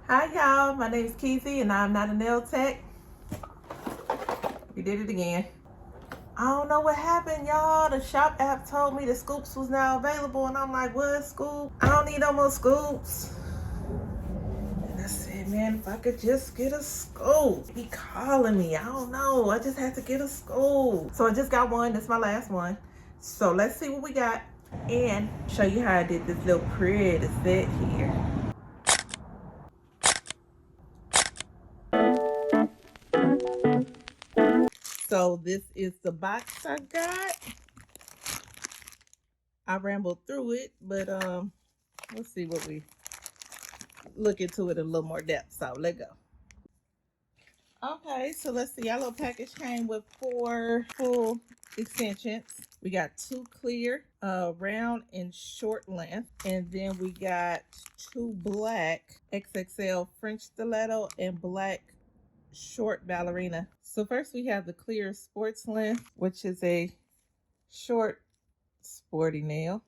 Hi y'all, my name is Keezy and I'm not a nail tech. We did it again. I don't know what happened, y'all. The shop app told me the scoops was now available and I'm like, what scoop? I don't need no more scoops. And I said, man, if I could just get a scoop. He calling me, I don't know. I just had to get a scoop. So I just got one, that's my last one. So let's see what we got and show you how I did this little pretty set here. So this is the box I got. I rambled through it, but let's see what we look into it in a little more depth. So let's go. Okay, so let's see. Our little package came with 4 full extensions. We got 2 clear, round and short length, and then we got 2 black XXL French stiletto and black short ballerina. So first we have the clear sports length, which is a short sporty nail,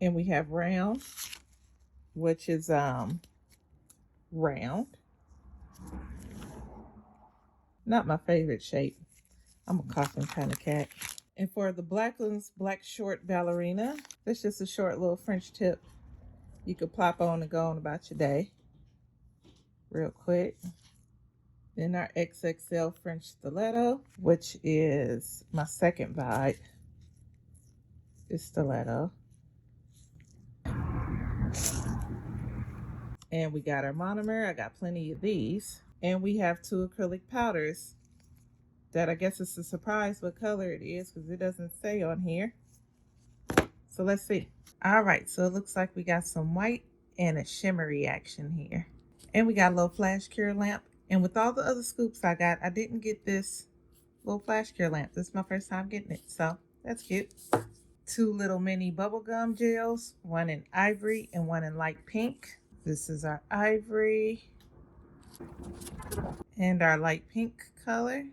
and we have round, which is round. Not my favorite shape. I'm a coughing kind of cat. And for the black ones, black short ballerina, that's just a short little French tip you could plop on and go on about your day real quick. Then our XXL French stiletto, which is my second bite, is stiletto. And we got our monomer. I got plenty of these. And we have 2 acrylic powders that I guess it's a surprise what color it is because it doesn't say on here. So let's see. All right, so it looks like we got some white and a shimmery action here. And we got a little flash cure lamp. And with all the other scoops I got, I didn't get this little flash cure lamp. This is my first time getting it, so that's cute. 2 little mini bubblegum gels, one in ivory and one in light pink. This is our ivory and our light pink color.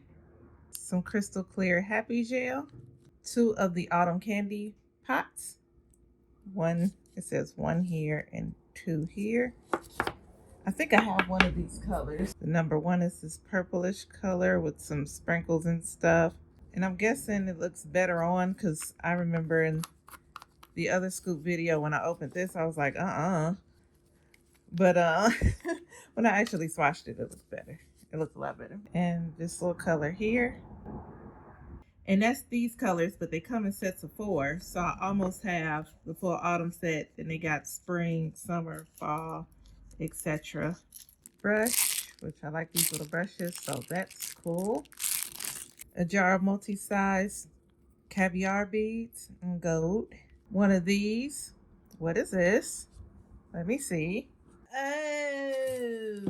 Some crystal clear happy gel. 2 of the autumn candy pots. One, it says 1 here and 2 here. I think I have one of these colors. The number 1 is this purplish color with some sprinkles and stuff. And I'm guessing it looks better on because I remember in the other scoop video when I opened this, I was like, But when I actually swatched it, it looked better. It looked a lot better. And this little color here. And that's these colors, but they come in sets of 4. So I almost have the full autumn set. And they got spring, summer, fall, etc. Brush, which I like these little brushes, so that's cool. A jar of multi-size caviar beads in gold. One of these. What is this? Let me see. Oh.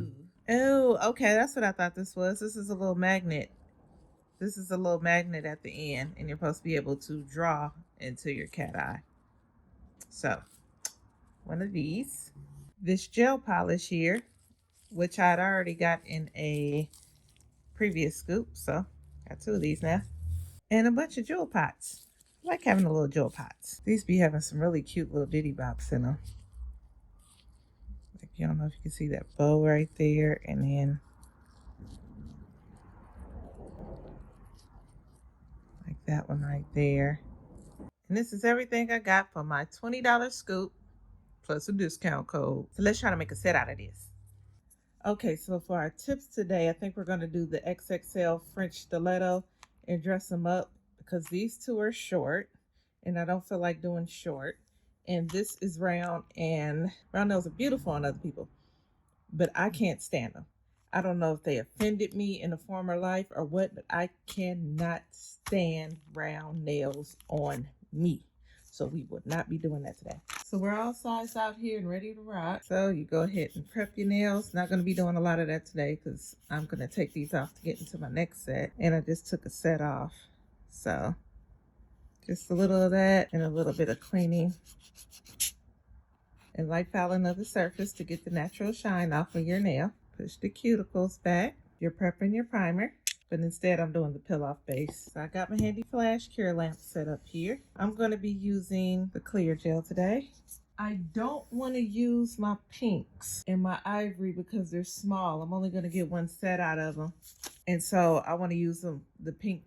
Oh, okay, that's what I thought this was. This is a little magnet. This is a little magnet at the end, and you're supposed to be able to draw into your cat eye. So, one of these. This gel polish here, which I'd already got in a previous scoop, so got 2 of these now. And a bunch of jewel pots. I like having the little jewel pots. These be having some really cute little diddy bops in them. Like, you don't know if you can see that bow right there, and then like that one right there. And this is everything I got for my $20 scoop plus a discount code. So let's try to make a set out of this. Okay, so for our tips today, I think we're going to do the XXL French stiletto and dress them up because these 2 are short and I don't feel like doing short. And this is round, and round nails are beautiful on other people, but I can't stand them. I don't know if they offended me in a former life or what, but I cannot stand round nails on me. So we would not be doing that today. So we're all sized out here and ready to rock. So you go ahead and prep your nails. Not going to be doing a lot of that today because I'm going to take these off to get into my next set. And I just took a set off. So just a little of that and a little bit of cleaning and light filing of the surface to get the natural shine off of your nail. Push the cuticles back. You're prepping your primer, but instead I'm doing the peel off base. So I got my handy flash cure lamp set up here. I'm going to be using the clear gel today. I don't want to use my pinks and my ivory because they're small. I'm only going to get one set out of them. And so I want to use the pink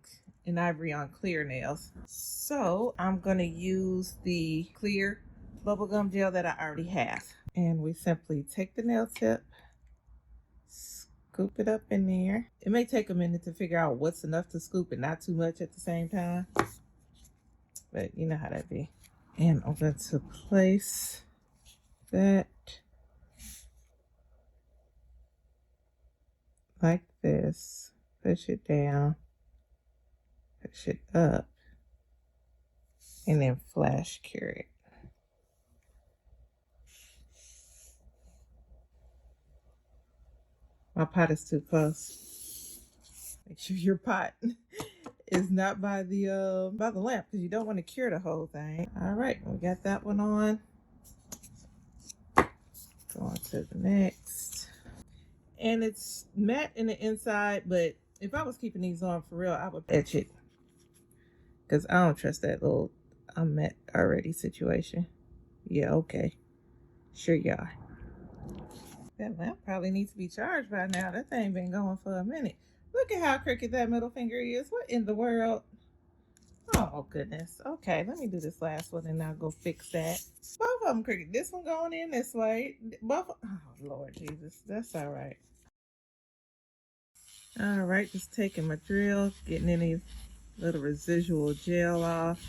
and ivory on clear nails. So I'm going to use the clear bubblegum gel that I already have. And we simply take the nail tip, scoop it up in there. It may take a minute to figure out what's enough to scoop and not too much at the same time. But you know how that be. And I'm going to place that like this. Push it down, push it up, and then flash cure it. My pot is too close. Make sure your pot is not by the lamp because you don't want to cure the whole thing. All right, we got that one on. Go on to the next. And it's matte in the inside, but if I was keeping these on for real, I would etch it because I don't trust that little I'm matte already situation. Yeah, okay. Sure you are. That lamp probably needs to be charged by now. That thing been going for a minute. Look at how crooked that middle finger is. What in the world? Oh, goodness. Okay, let me do this last one and I'll go fix that. Both of them crooked. This one going in this way. Both. Oh, Lord Jesus. That's all right. All right, just taking my drill, getting any little residual gel off.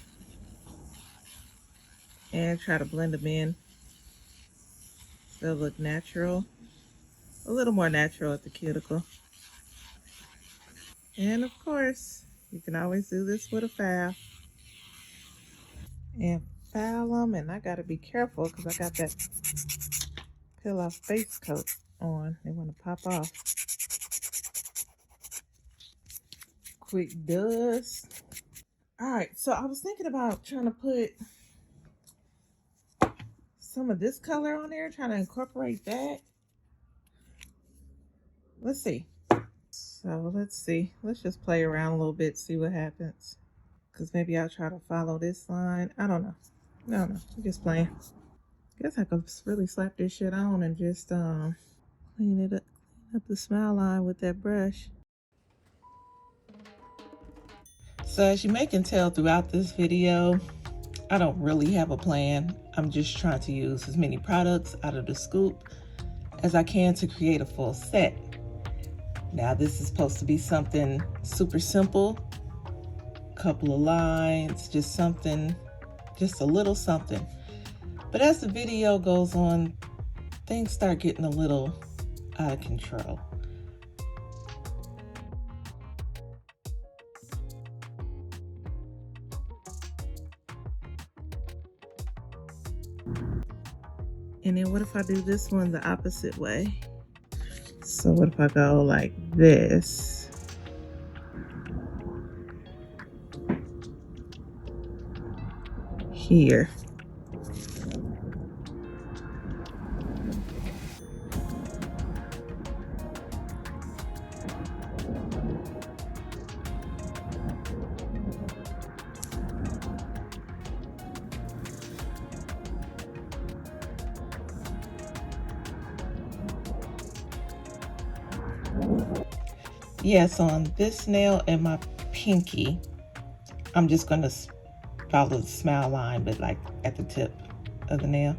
And try to blend them in. They'll look natural. A little more natural at the cuticle. And of course, you can always do this with a file. And file them, and I gotta be careful because I got that peel off base coat on. They want to pop off. Quick dust. All right, so I was thinking about trying to put some of this color on there, trying to incorporate that. Let's see. So let's see. Let's just play around a little bit, see what happens. Because maybe I'll try to follow this line. I don't know. I don't know. I'm just playing. Guess I could really slap this shit on and just clean it up, clean up the smile line with that brush. So as you may can tell throughout this video, I don't really have a plan. I'm just trying to use as many products out of the scoop as I can to create a full set. Now this is supposed to be something super simple, couple of lines, just something, just a little something. But as the video goes on, things start getting a little out of control. And then what if I do this one the opposite way? So what if I go like this? Here. Yes, on this nail and my pinky, I'm just gonna follow the smile line, but like at the tip of the nail.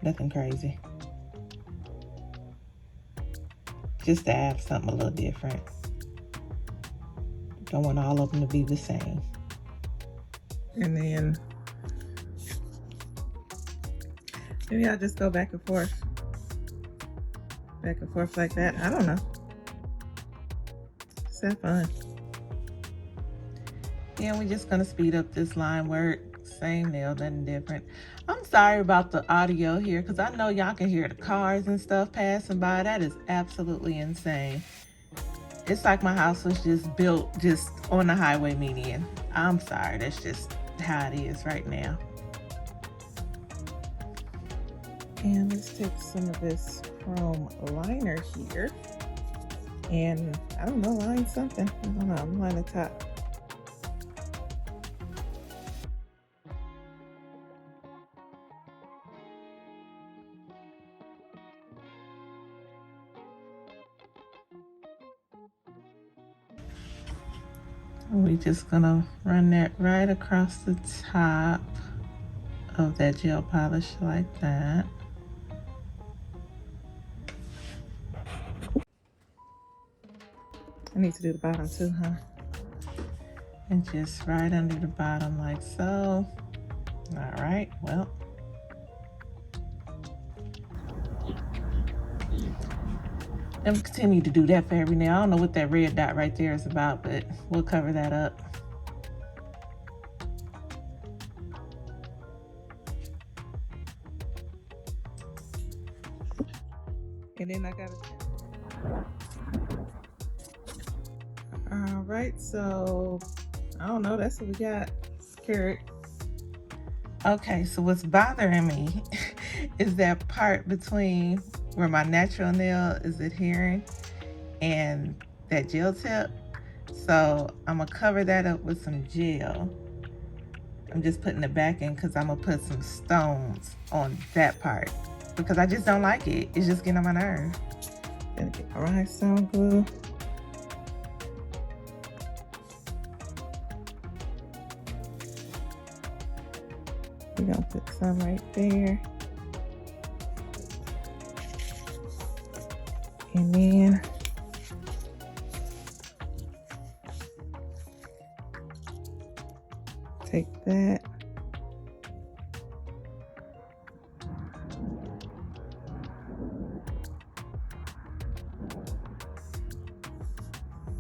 Nothing crazy. Just to add something a little different. Don't want all of them to be the same. And then maybe I'll just go back and forth. Back and forth like that. I don't know. Just have fun. Yeah, we're just gonna speed up this line work. Same nail, nothing different. I'm sorry about the audio here because I know y'all can hear the cars and stuff passing by. That is absolutely insane. It's like my house was just built just on the highway median. I'm sorry, that's just how it is right now. And let's take some of this chrome liner here. And I don't know, line something. I don't know, line the top. We're just gonna run that right across the top of that gel polish like that. I need to do the bottom too, huh? And just right under the bottom like so. All right, well. And continue to do that for every nail. I don't know what that red dot right there is about, but we'll cover that up. And then I gotta. All right, so I don't know. That's what we got. Carrot. Okay, so what's bothering me is that part between where my natural nail is adhering and that gel tip. So I'm gonna cover that up with some gel. I'm just putting it back in because I'm gonna put some stones on that part because I just don't like it. It's just getting on my nerve. Gonna get my rhinestone glue. We're gonna put some right there. And then take that.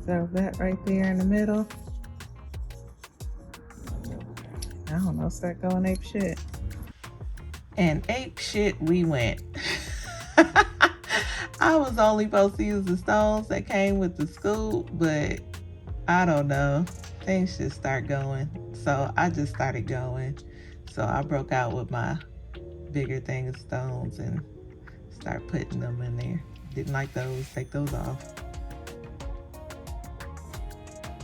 Throw that right there in the middle. I don't know, start going ape shit. And ape shit we went. I was only supposed to use the stones that came with the scoop, but I don't know. Things just start going. So I just started going. So I broke out with my bigger thing of stones and start putting them in there. Didn't like those, take those off.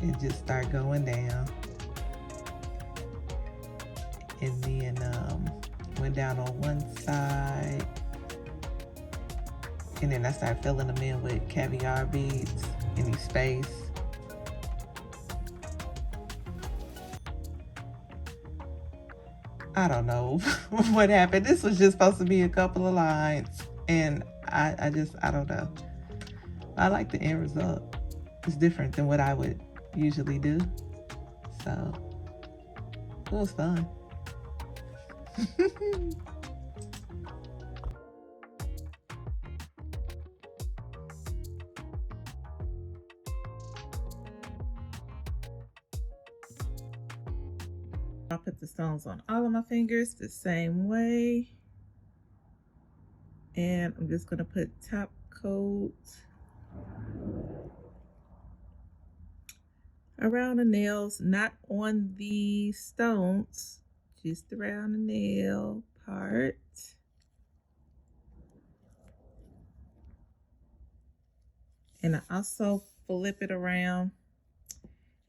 And just start going down. And then went down on one side. And then I started filling them in with caviar beads, any space. I don't know what happened. This was just supposed to be a couple of lines. And I don't know. I like the end result. It's different than what I would usually do. So it was fun. I'll put the stones on all of my fingers the same way. And I'm just gonna put top coat around the nails, not on the stones, just around the nail part. And I also flip it around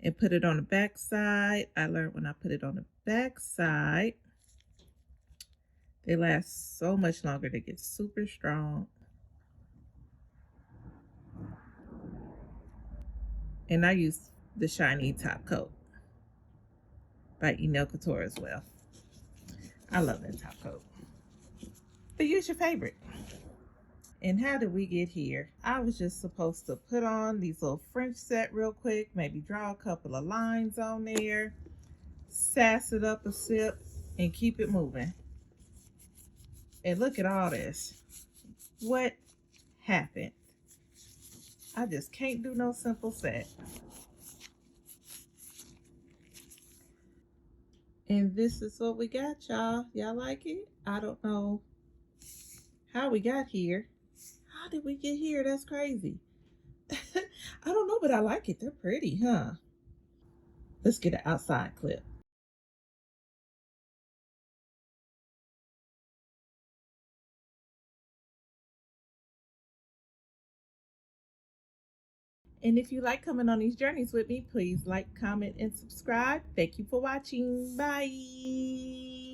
and put it on the back side. I learned when I put it on the back side, they last so much longer. They get super strong. And I use the shiny top coat by Enailcouture as well. I love that top coat. But use your favorite. And how did we get here? I was just supposed to put on these little French set real quick, maybe draw a couple of lines on there, sass it up a sip, and keep it moving. And look at all this. What happened? I just can't do no simple set. And this is what we got, y'all. Y'all like it? I don't know how we got here. How did we get here? That's crazy. I don't know, but I like it. They're pretty, huh? Let's get an outside clip. And if you like coming on these journeys with me, please like, comment, and subscribe. Thank you for watching. Bye.